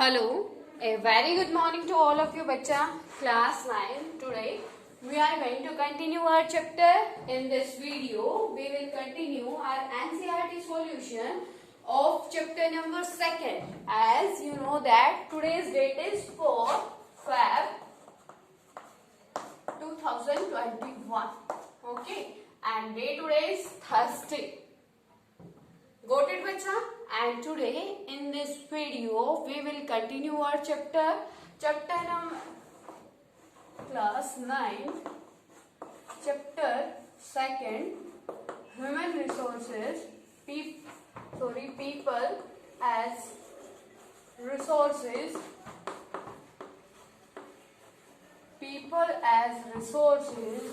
Hello, a very good morning to all of you, bacha. Class 9. Today we are going to continue our chapter. In this video, we will continue our NCERT solution of chapter number 2nd. As you know that today's date is 4 Feb 2021. Okay, and day today is Thursday. Got it, bacha? And today in this video we will continue our chapter number class 9, chapter 2nd, human resources, people as resources,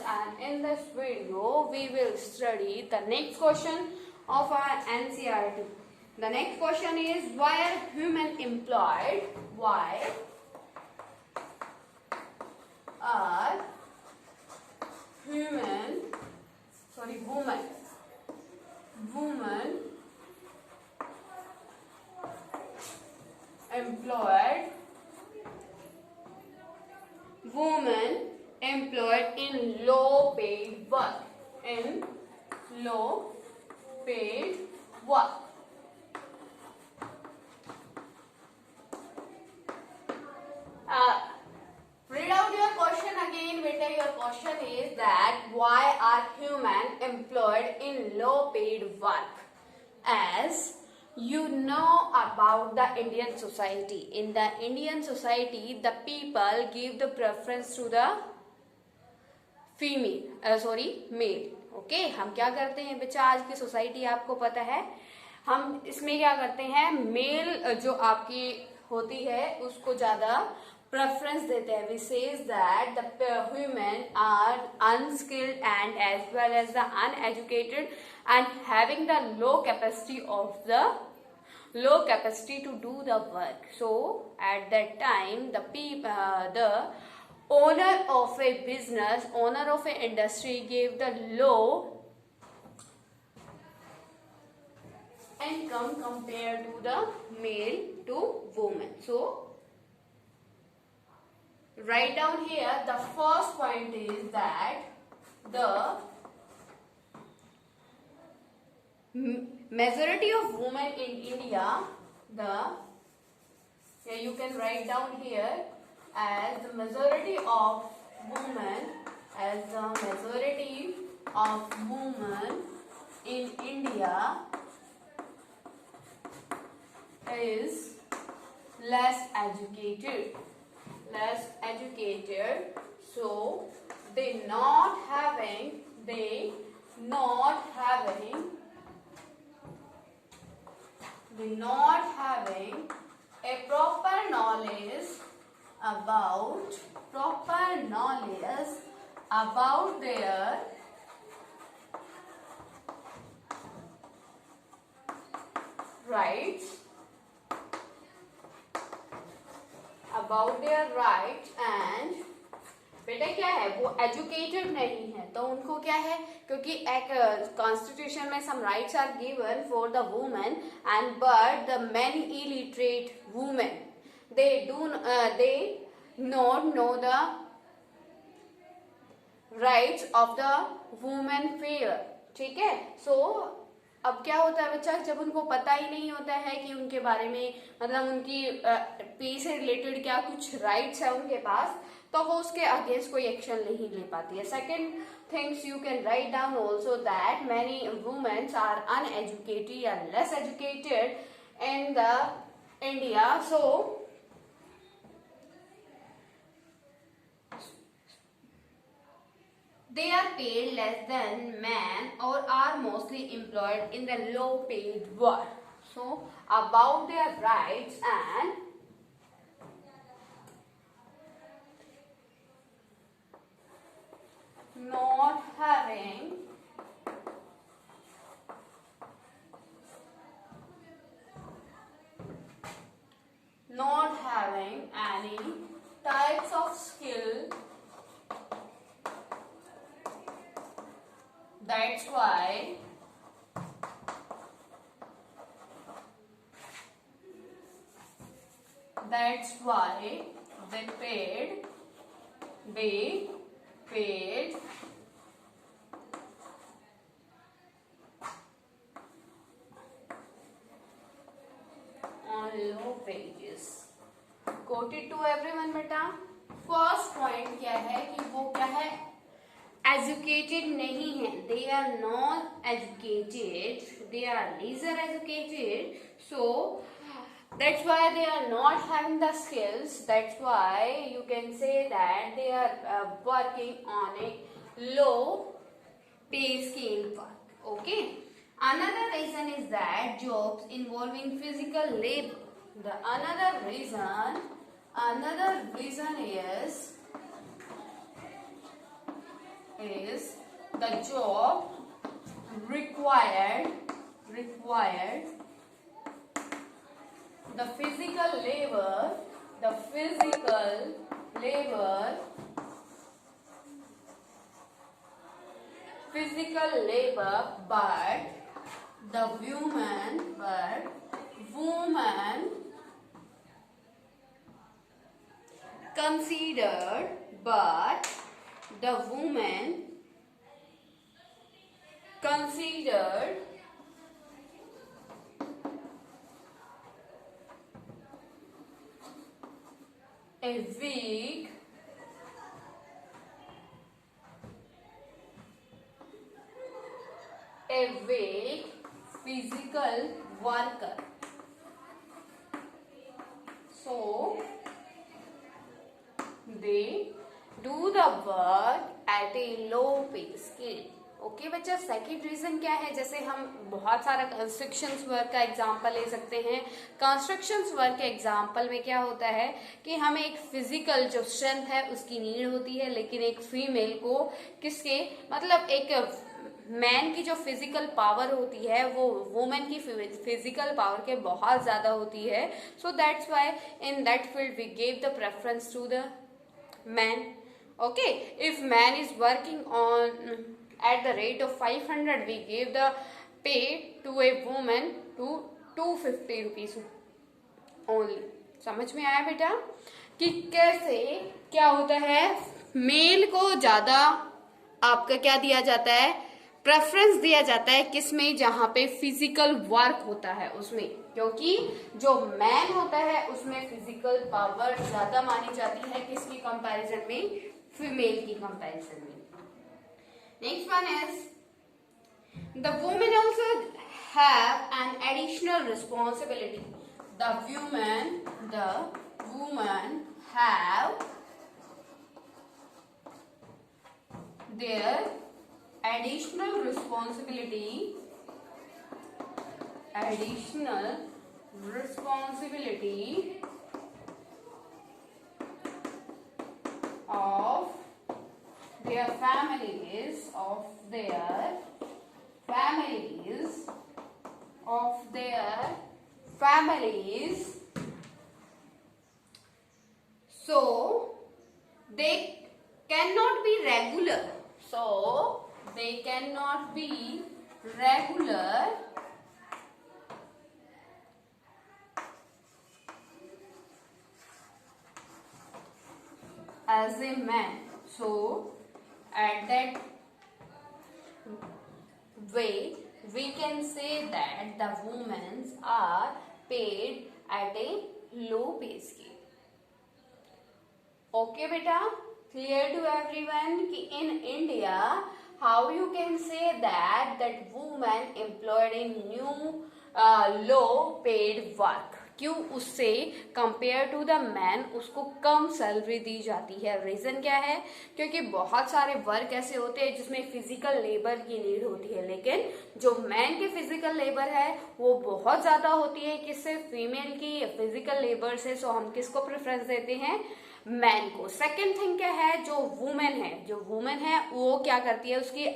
and in this video we will study the next question of our NCERT. The next question is, why are human employed? Why are women employed in low paid work, Read out your question again, beta. Your question is that why are humans employed in low paid work? As you know about the Indian society. In the Indian society, the people give the preference to the male. Okay, हम क्या करते हैं बच्चा, आज की society आपको पता है, हम इसमें क्या करते हैं, मेल जो आपकी होती है उसको ज्यादा प्रेफरेंस देते हैं. We says that the human are unskilled and as well as the uneducated and having the low capacity to do the work. So at that time the owner of a business, owner of an industry gave the low income compared to the male to woman. So write down here, the first point is that the majority of women in India, you can write down here as the majority of women in India is less educated, so they not having a proper knowledge about their rights, and बेटा क्या है, वो educated नहीं है, तो उनको क्या है, क्योंकि एक कॉन्स्टिट्यूशन में some rights are given for the women and but the many illiterate women they not know the rights of the women fair. ठीक है, so अब क्या होता है बच्चा, जब उनको पता ही नहीं होता है कि उनके बारे में, मतलब उनकी पे से रिलेटेड क्या कुछ राइट्स है उनके पास, तो वो उसके अगेंस्ट कोई एक्शन नहीं ले पाती है. Second things you can write down also that many womens are uneducated या less educated in the India. So they are paid less than men or are mostly employed in the low paid work. So about their rights and not having any types of skill. That's why that's why they paid on low wages. Got it to everyone बेटा. First point क्या है कि वो क्या है, educated नहीं है. They are not educated, they are lesser educated. So that's why they are not having the skills. That's why you can say that they are working on a low pay scale work. Okay. Another reason is that jobs involving physical labor. The another reason is the job required the physical labor but the woman considered a weak physical worker. So they do the work at a low pay scale. Okay बच्चा, second reason क्या है? जैसे हम बहुत सारा construction work का example ले सकते हैं. कंस्ट्रक्शन वर्क के एग्जांपल में क्या होता है कि हमें एक फिजिकल जो स्ट्रेंथ है उसकी नीड होती है, लेकिन एक फीमेल को किसके मतलब एक मैन की जो फिजिकल पावर होती है वो वुमेन की फिजिकल पावर के बहुत ज्यादा होती है. So that's why in that field we give the preference to the man. Okay, if man is working on at the rate of 500, we give the pay to a woman to 250 rupees only. समझ में आया बेटा कि कैसे क्या होता है? Mail को ज्यादा आपका क्या दिया जाता है, प्रेफरेंस दिया जाता है किसमें, जहां पे फिजिकल वर्क होता है उसमें, क्योंकि जो मैन होता है उसमें फिजिकल पावर ज्यादा मानी जाती है किसकी कंपैरिजन में, फीमेल की कंपैरिजन में. Next one is the women also have an additional responsibility. The women have their additional responsibility of their families so they cannot be regular. They cannot be regular as a man. So at that way we can say that the women are paid at a low pay scale. Okay beta, clear to everyone कि in India how you can say that woman employed in new low paid work. क्यों उससे compare to the man उसको कम salary दी जाती है? Reason क्या है? क्योंकि बहुत सारे वर्क ऐसे होते हैं जिसमें फिजिकल लेबर की नीड होती है, लेकिन जो मैन की फिजिकल लेबर है वो बहुत ज्यादा होती है किससे, फीमेल की फिजिकल लेबर से. सो हम किसको प्रेफरेंस देते हैं? मैन को. सेकेंड थिंग क्या है? जो वुमेन है वो क्या करती है, उसकी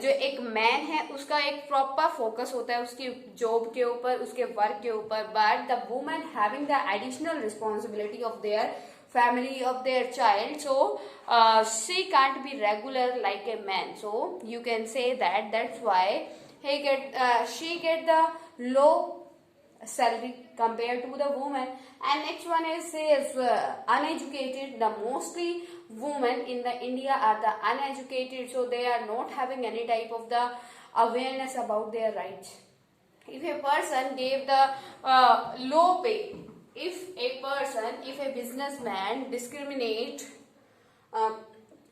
जो एक मैन है उसका एक प्रॉपर फोकस होता है उसकी जॉब के ऊपर, उसके वर्क के ऊपर, but the women having the additional responsibility of their family, of their child, so she can't be regular like a man. So you can say that's why she get the low salary compared to the woman. And next one is uneducated. The mostly women in the India are the uneducated, so they are not having any type of the awareness about their rights. If a person gave the low pay, if a businessman discriminate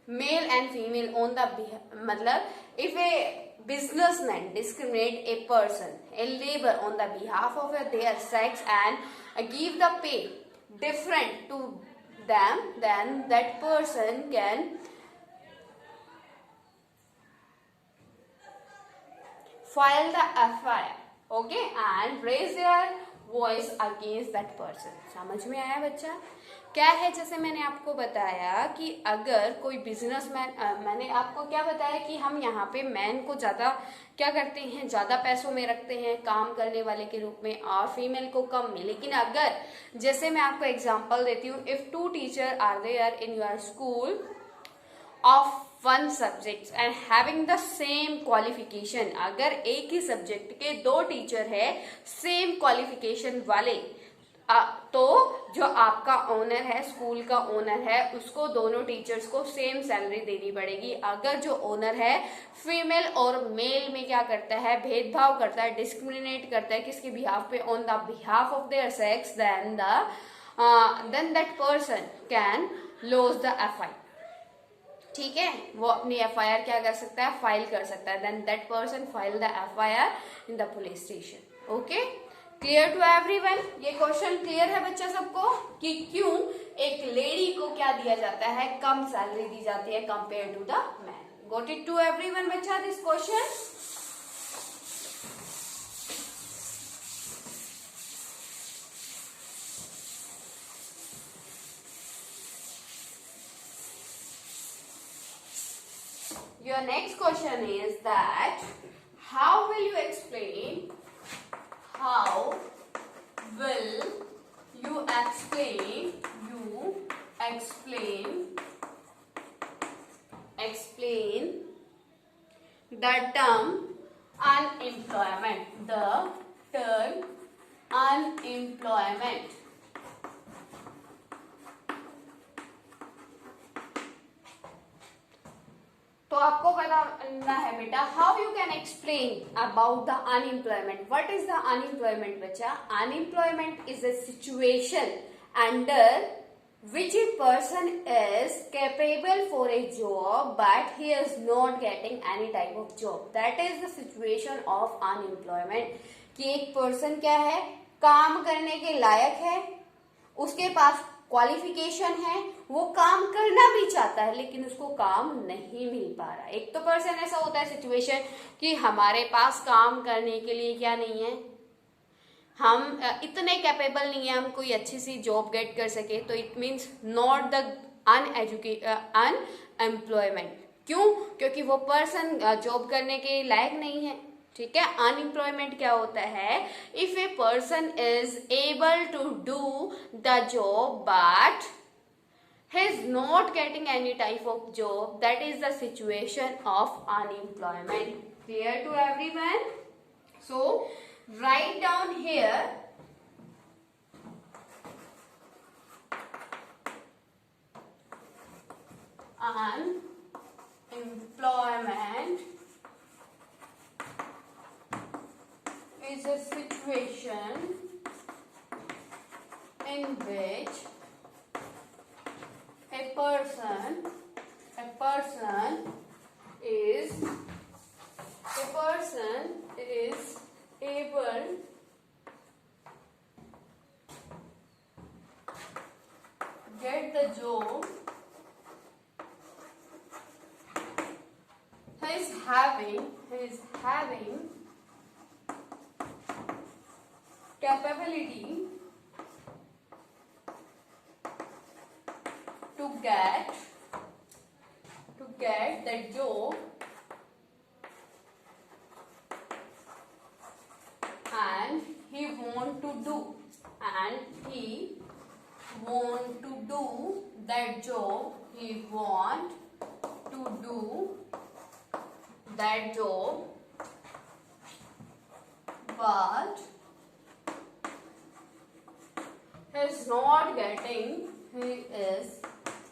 male and female on the matlab, if a businessman discriminate a person, a labor on the behalf of their sex and give the pay different to them, then that person can file the FIR, okay, and raise their voice against that person. समझ में आया बच्चा? क्या है, जैसे मैंने आपको बताया कि अगर कोई बिजनेसमैन, मैंने आपको क्या बताया कि हम यहाँ पे मैन को ज़्यादा क्या करते हैं, ज़्यादा पैसों में रखते हैं काम करने वाले के रूप में, और फीमेल को कम में. लेकिन अगर जैसे मैं आपको एग्जांपल देती हूँ, if 2 teacher are there in your school of one subject and having the same qualification, अगर एक ही सब्जेक्ट के 2 टीचर है सेम क्वालिफिकेशन वाले, तो जो आपका ओनर है, स्कूल का ओनर है, उसको दोनों टीचर्स को सेम सैलरी देनी पड़ेगी. अगर जो ओनर है फीमेल और मेल में क्या करता है, भेदभाव करता है, डिस्क्रिमिनेट करता है, किसके बिहाफ पे, on the behalf of their sex, then that person can lodge the FIR. ठीक है, वो अपनी FIR क्या कर सकता है, फाइल कर सकता है. Then that person file the FIR in the police station. Okay, clear to everyone? ये क्वेश्चन क्लियर है बच्चा सबको कि क्यों एक लेडी को क्या दिया जाता है, कम सैलरी दी जाती है compare to the man. Got it to everyone बच्चा this question? Your next question is that how will you explain the term unemployment, the term unemployment. तो आपको बताना है बेटा, how you can explain about the unemployment. What is the unemployment बच्चा? Unemployment is a situation under which a person is capable for a job but he is not getting any type of job. That is the situation of unemployment. कि एक person क्या है, काम करने के लायक है, उसके पास क्वालिफिकेशन है, वो काम करना भी चाहता है लेकिन उसको काम नहीं मिल पा रहा. एक तो पर्सन ऐसा होता है सिचुएशन कि हमारे पास काम करने के लिए क्या नहीं है, हम इतने कैपेबल नहीं है हम कोई अच्छी सी जॉब गेट कर सके, तो it means not the unemployment. क्यों? क्योंकि वो पर्सन जॉब करने के लायक नहीं है. ठीक है, अनएम्प्लॉयमेंट क्या होता है, if a person is able to do the job but he is not getting any type of job, that is the situation of unemployment. Clear to everyone? So write down here unemployment is a situation in which a person is able get the job, he is having capability to get the job and he want to do that job, but is not getting, he is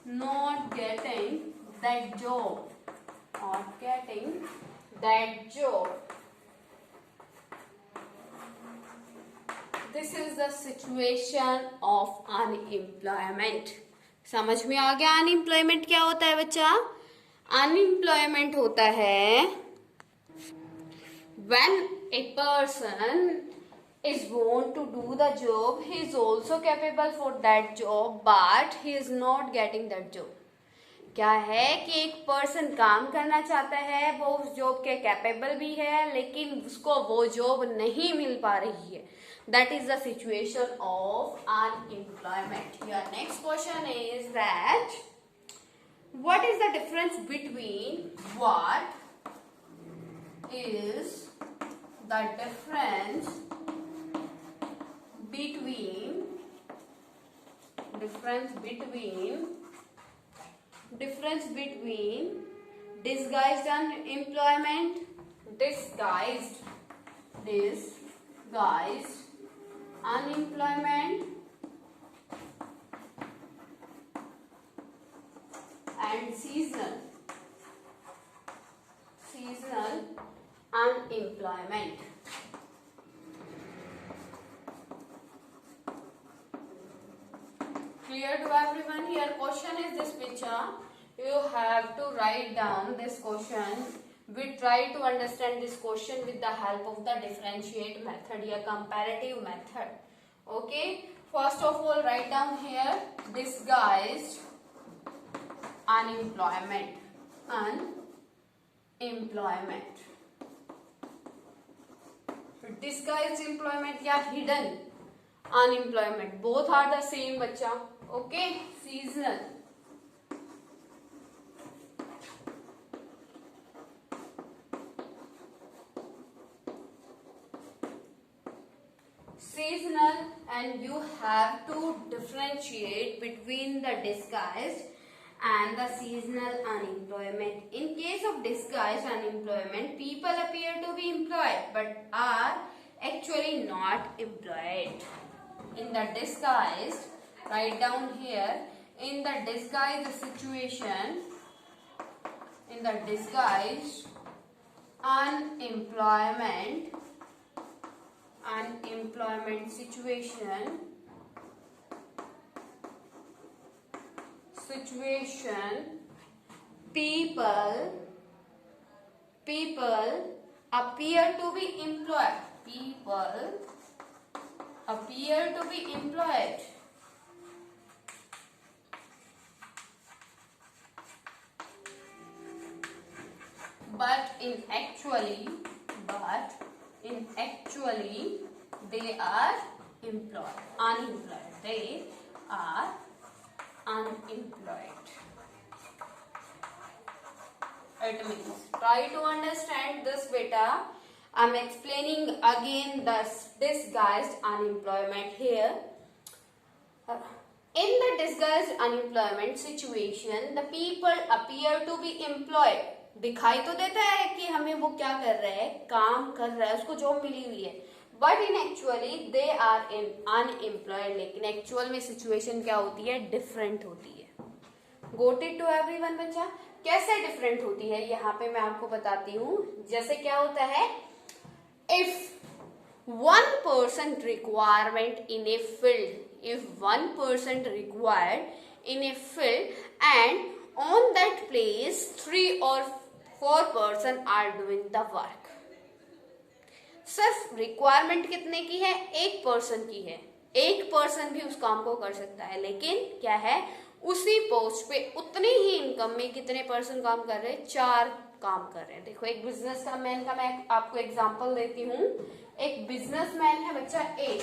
not getting that job, not getting that job. This is the situation of unemployment. समझ में आ गया unemployment क्या होता है बच्चा? Unemployment होता है when a person is want to do the job, he is also capable for that job, but he is not getting that job. क्या है कि एक पर्सन काम करना चाहता है, वो उस जॉब के कैपेबल भी है, लेकिन उसको वो जॉब नहीं मिल पा रही है. That is the situation of unemployment. Your next question is that what is the difference between what is the difference between disguised unemployment, disguised unemployment and seasonal unemployment. Clear to everyone? Here question is this picture. You have to write down this question. We try to understand this question with the help of the differentiate method या comparative method. Okay. First of all, write down here disguised unemployment. Disguised employment या hidden unemployment. Both are the same बच्चा. Okay. Seasonal. And you have to differentiate between the disguised and the seasonal unemployment. In case of disguised unemployment, people appear to be employed but are actually not employed. In the disguised, write down here, in the disguised situation, in the disguised unemployment situation, people appear to be employed. But in actually they are unemployed. They are unemployed. It means, try to understand this beta. I am explaining again this disguised unemployment here. In the disguised unemployment situation, the people appear to be employed. दिखाई तो देता है कि हमें वो क्या कर रहा है, काम कर रहा है, उसको जॉब मिली हुई है, but in actually they are in unemployed. लेकिन एक्चुअल में सिचुएशन क्या होती है, डिफरेंट होती है. गोट इट टू एवरीवन बच्चा. कैसे डिफरेंट होती है यहाँ पे मैं आपको बताती हूँ. जैसे क्या होता है, if one person requirement in a field, if one person required in a field and on that place 3 or 4 person are doing the work. सिर्फ रिक्वायरमेंट कितने की है, 1 पर्सन की है. 1 पर्सन भी उस काम को कर सकता है, लेकिन क्या है, उसी पोस्ट पे उतनी ही इनकम में कितने पर्सन काम कर रहे हैं, 4 काम कर रहे हैं. देखो एक बिजनेसमैन का मैं आपको एग्जांपल देती हूँ. एक बिजनेसमैन है बच्चा ए,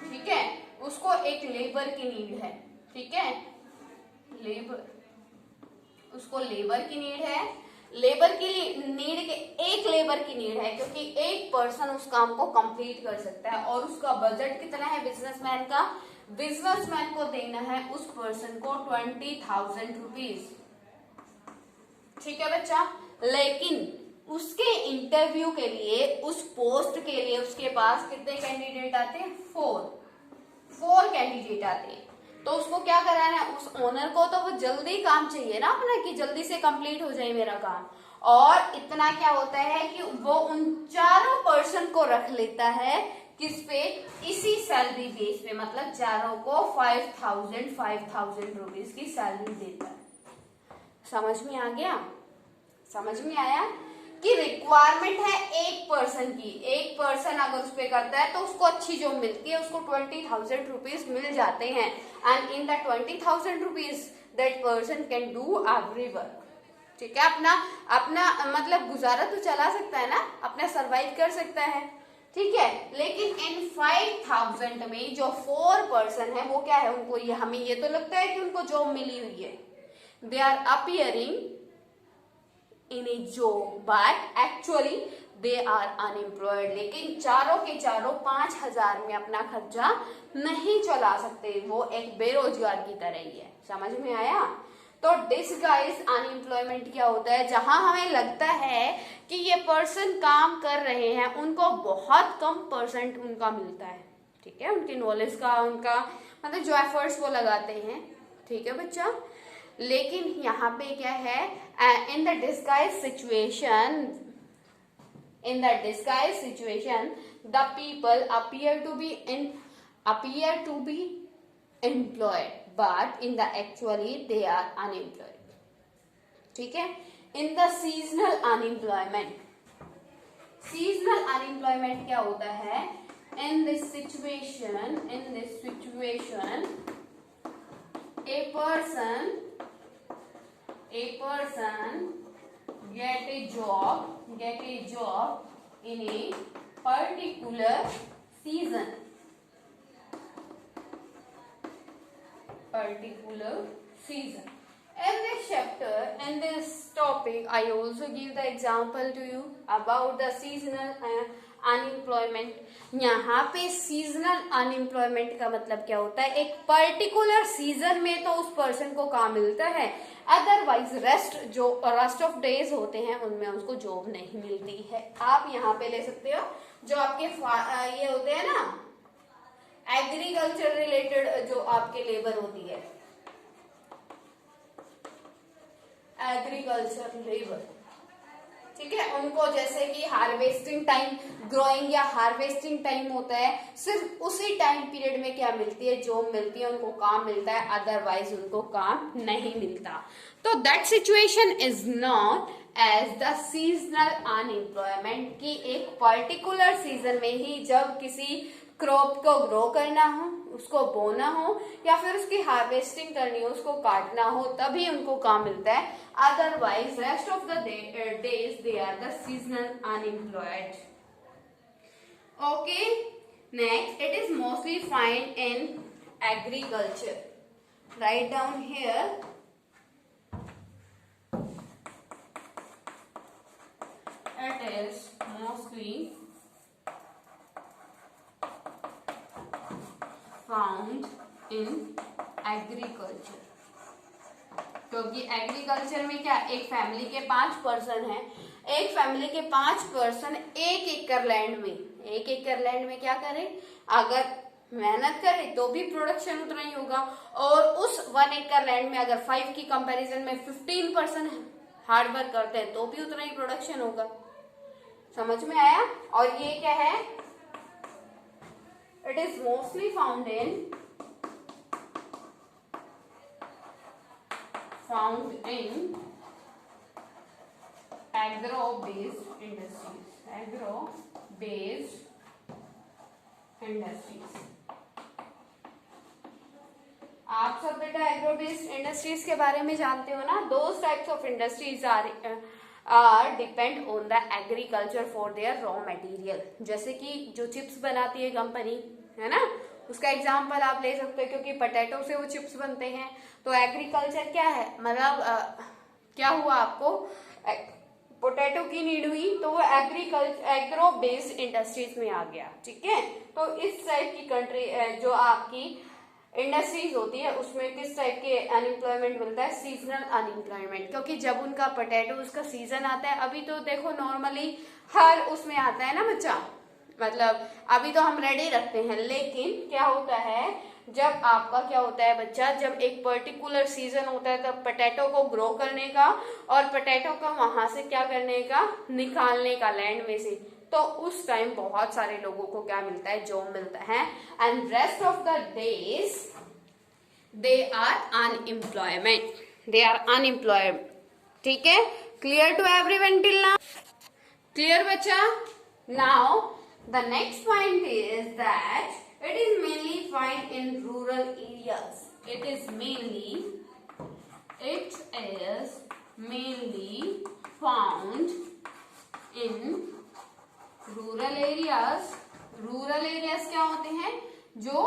ठीक है, उसको एक लेबर की नीड है. ठीक है, उसको लेबर की नीड है. लेबर की नीड के एक लेबर की नीड है, क्योंकि एक पर्सन उस काम को कंप्लीट कर सकता है. और उसका बजट कितना है बिजनेसमैन का, बिजनेसमैन को देना है उस पर्सन को 20,000 रुपीज. ठीक है बच्चा. लेकिन उसके इंटरव्यू के लिए, उस पोस्ट के लिए उसके पास कितने कैंडिडेट आते हैं, 4. 4 कैंडिडेट आते हैं, तो उसको क्या कराना है, उस ओनर को तो वो जल्दी काम चाहिए ना अपना, कि जल्दी से कंप्लीट हो जाए मेरा काम। और इतना क्या होता है कि वो उन चारों पर्सन को रख लेता है, किस पे, इसी सैलरी बेस पे, मतलब चारों को 5,000 रुपीज की सैलरी देता है। समझ में आ गया? समझ में आया कि रिक्वायरमेंट है एक पर्सन की, एक पर्सन अगर उस पे करता है तो उसको अच्छी जॉब मिलती है, उसको 20,000 रुपीज मिल जाते हैं। And in the 20,000 rupees that person can do every work. ठीक है, अपना अपना मतलब गुजारा तो चला सकता है ना, अपना सरवाइव कर सकता है। ठीक है, लेकिन इन 5,000 में जो 4 पर्सन है वो क्या है, उनको ये, हमें ये तो लगता है कि उनको जॉब मिली हुई है, they are appearing in a job but actually they are unemployed. लेकिन चारों के चारों 5,000 में अपना खर्चा नहीं चला सकते, वो एक बेरोजगार की तरह ही है। समझ में आया? तो डिसगाइज अनएम्प्लॉयमेंट क्या होता है, जहां हमें लगता है कि ये पर्सन काम कर रहे हैं, उनको बहुत कम परसेंट उनका मिलता है। ठीक है, उनकी नॉलेज का, उनका मतलब जो एफर्ट्स वो लगाते हैं। ठीक है बच्चा, लेकिन यहाँ पे क्या है, in the disguise situation the people appear to be employed but in the actually they are unemployed. ठीक है, इन द सीजनल अनएम्प्लॉयमेंट क्या होता है, in this situation a person get a job in a particular season. In this chapter, in this topic, I also give the example to you about the seasonal unemployment. यहाँ पे seasonal unemployment का मतलब क्या होता है, एक particular season में तो उस पर्सन को काम मिलता है, अदरवाइज रेस्ट ऑफ डेज होते हैं उनमें उसको जॉब नहीं मिलती है। आप यहाँ पे ले सकते हो जो आपके ये होते हैं ना, एग्रीकल्चर रिलेटेड जो आपके लेबर होती है, एग्रीकल्चर लेबर। ठीक है, उनको जैसे कि हार्वेस्टिंग टाइम, ग्रोइंग या हार्वेस्टिंग टाइम होता है, सिर्फ उसी टाइम पीरियड में क्या मिलती है, जॉब मिलती है, उनको काम मिलता है, अदरवाइज उनको काम नहीं मिलता। तो that situation is known as the seasonal unemployment, की एक पर्टिकुलर सीजन में ही जब किसी क्रॉप को ग्रो करना हो, उसको बोना हो, या फिर उसकी हार्वेस्टिंग करनी हो, उसको काटना हो, तभी उनको काम मिलता है, otherwise rest of the days they are the seasonal unemployed. Okay, next, it is mostly find in agriculture. Right down here, it is mostly found in agriculture। क्योंकि एग्रीकल्चर में क्या, एक फैमिली के 5 पर्सन हैं, एक फैमिली के 5 person एक एकड़ लैंड में क्या करें, अगर मेहनत करें तो भी प्रोडक्शन उतना ही होगा, और उस 1 एकड़ लैंड में अगर 5 की कंपैरिजन में 15 पर्सन हार्ड वर्क करते हैं तो भी उतना ही प्रोडक्शन होगा। समझ में आया? और ये क्या है, it is mostly found in agro based industries. आप सब बेटा एग्रो बेस्ड इंडस्ट्रीज के बारे में जानते हो ना। Those types of industries are depend on the agriculture for their raw material. जैसे कि जो चिप्स बनाती है कंपनी, है ना, उसका एग्जांपल आप ले सकते हो, क्योंकि पोटैटो से वो चिप्स बनते हैं। तो एग्रीकल्चर क्या है, मतलब क्या हुआ, आपको पोटैटो की नीड हुई तो वो एग्रो बेस्ड इंडस्ट्रीज में आ गया। ठीक है, तो इस टाइप की कंट्री जो आपकी इंडस्ट्रीज होती है उसमें किस टाइप के अनएम्प्लॉयमेंट मिलता है, सीजनल अनएम्प्लॉयमेंट। क्योंकि जब उनका पोटैटो उसका सीजन आता है, अभी तो देखो नॉर्मली हर उसमें आता है ना बच्चा, मतलब अभी तो हम रेडी रखते हैं, लेकिन क्या होता है जब आपका क्या होता है बच्चा, जब एक पर्टिकुलर सीजन होता है तब पोटैटो को ग्रो करने का और पोटैटो को वहां से क्या करने का, निकालने का लैंड में से, तो उस टाइम बहुत सारे लोगों को क्या मिलता है, जॉब मिलता है। And rest of the days they are unemployment, they are unemployed. ठीक है, clear to everyone till now? Clear बच्चा? Now the next point is that it is mainly found in rural areas. It is mainly found in rural areas. Rural areas क्या होते हैं, जो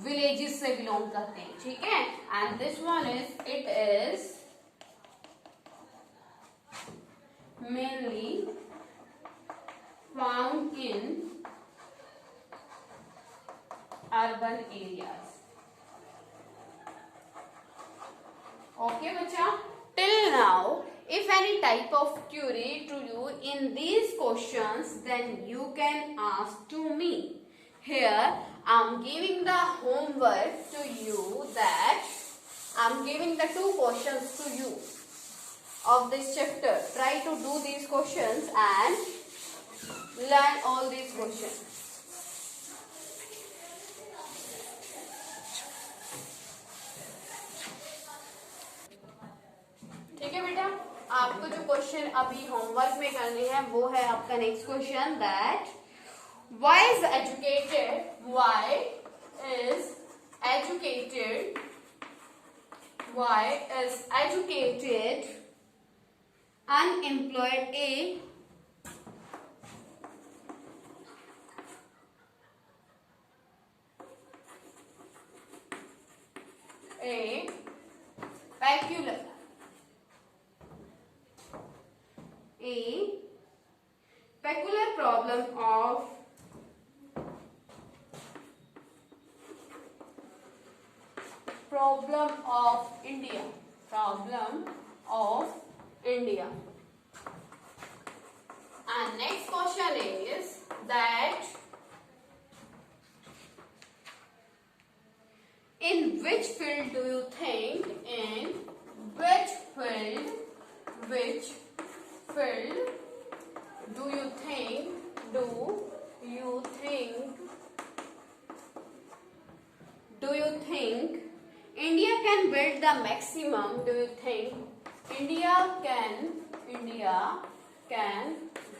villages से belong करते हैं, ठीक है। And this one is, it is mainly found in urban areas. Okay बच्चा, till now if any type of query to you in these questions, then you can ask to me. Here I am giving the homework to you, that I am giving the 2 questions to you of this chapter. Try to do these questions and learn all these questions. ठीक है बेटा, आपको जो question अभी homework में करने हैं वो है आपका next question, that why is educated unemployed a peculiar problem of India. And next question is that in which field do you think India can build the maximum? Do you think India can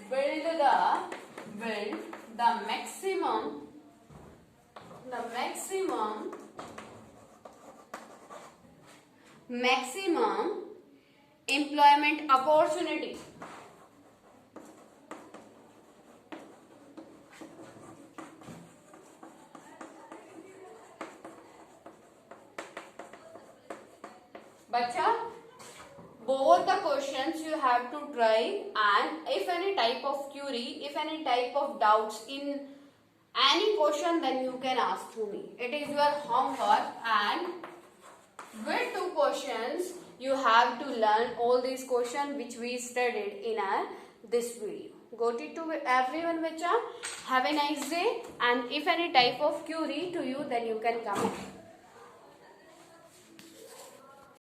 build the maximum employment opportunity? Bacha, both the questions you have to try, and if any type of query, if any type of doubts in any question, then you can ask to me. It is your homework, and with 2 questions you have to learn all these questions which we studied in this video. Got it to everyone, bacha? Have a nice day, and if any type of query to you, then you can comment.